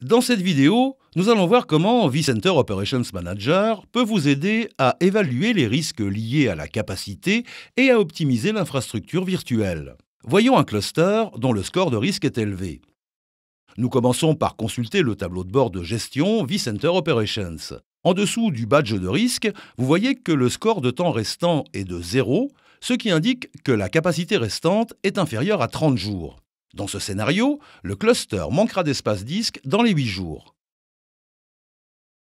Dans cette vidéo, nous allons voir comment vCenter Operations Manager peut vous aider à évaluer les risques liés à la capacité et à optimiser l'infrastructure virtuelle. Voyons un cluster dont le score de risque est élevé. Nous commençons par consulter le tableau de bord de gestion vCenter Operations. En dessous du badge de risque, vous voyez que le score de temps restant est de 0, ce qui indique que la capacité restante est inférieure à 30 jours. Dans ce scénario, le cluster manquera d'espace disque dans les 8 jours.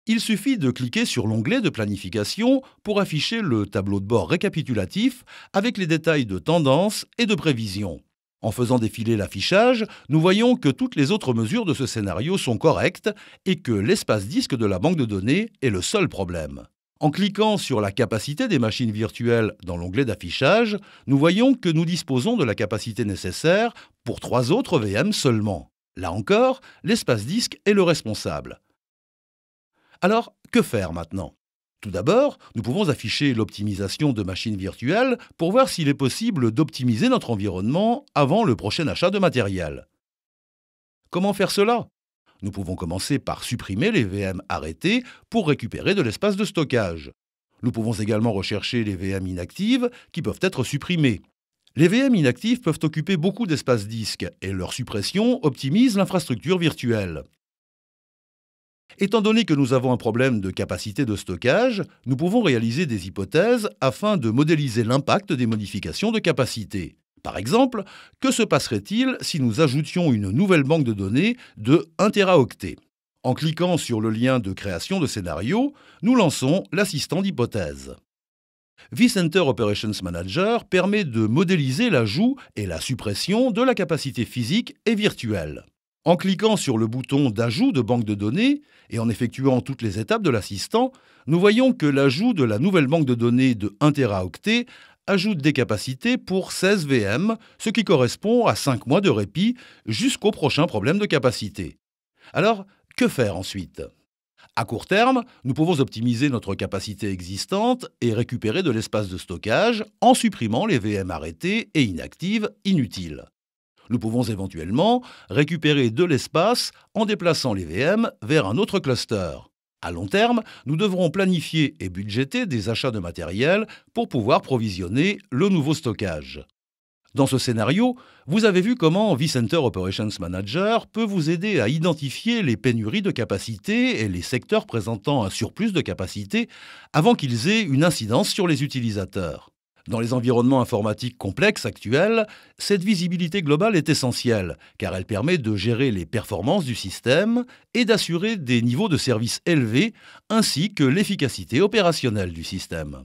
Il suffit de cliquer sur l'onglet de planification pour afficher le tableau de bord récapitulatif avec les détails de tendance et de prévision. En faisant défiler l'affichage, nous voyons que toutes les autres mesures de ce scénario sont correctes et que l'espace disque de la banque de données est le seul problème. En cliquant sur la capacité des machines virtuelles dans l'onglet d'affichage, nous voyons que nous disposons de la capacité nécessaire pour 3 autres VM seulement. Là encore, l'espace disque est le responsable. Alors, que faire maintenant ? Tout d'abord, nous pouvons afficher l'optimisation de machines virtuelles pour voir s'il est possible d'optimiser notre environnement avant le prochain achat de matériel. Comment faire cela ? Nous pouvons commencer par supprimer les VM arrêtées pour récupérer de l'espace de stockage. Nous pouvons également rechercher les VM inactives qui peuvent être supprimées. Les VM inactives peuvent occuper beaucoup d'espace disque et leur suppression optimise l'infrastructure virtuelle. Étant donné que nous avons un problème de capacité de stockage, nous pouvons réaliser des hypothèses afin de modéliser l'impact des modifications de capacité. Par exemple, que se passerait-il si nous ajoutions une nouvelle banque de données de 1 Teraoctet ? En cliquant sur le lien de création de scénario, nous lançons l'assistant d'hypothèse. vCenter Operations Manager permet de modéliser l'ajout et la suppression de la capacité physique et virtuelle. En cliquant sur le bouton d'ajout de banque de données et en effectuant toutes les étapes de l'assistant, nous voyons que l'ajout de la nouvelle banque de données de 1 Teraoctet ajoute des capacités pour 16 VM, ce qui correspond à 5 mois de répit jusqu'au prochain problème de capacité. Alors, que faire ensuite ? À court terme, nous pouvons optimiser notre capacité existante et récupérer de l'espace de stockage en supprimant les VM arrêtées et inactives inutiles. Nous pouvons éventuellement récupérer de l'espace en déplaçant les VM vers un autre cluster. À long terme, nous devrons planifier et budgéter des achats de matériel pour pouvoir provisionner le nouveau stockage. Dans ce scénario, vous avez vu comment vCenter Operations Manager peut vous aider à identifier les pénuries de capacité et les secteurs présentant un surplus de capacité avant qu'ils aient une incidence sur les utilisateurs. Dans les environnements informatiques complexes actuels, cette visibilité globale est essentielle, car elle permet de gérer les performances du système et d'assurer des niveaux de service élevés, ainsi que l'efficacité opérationnelle du système.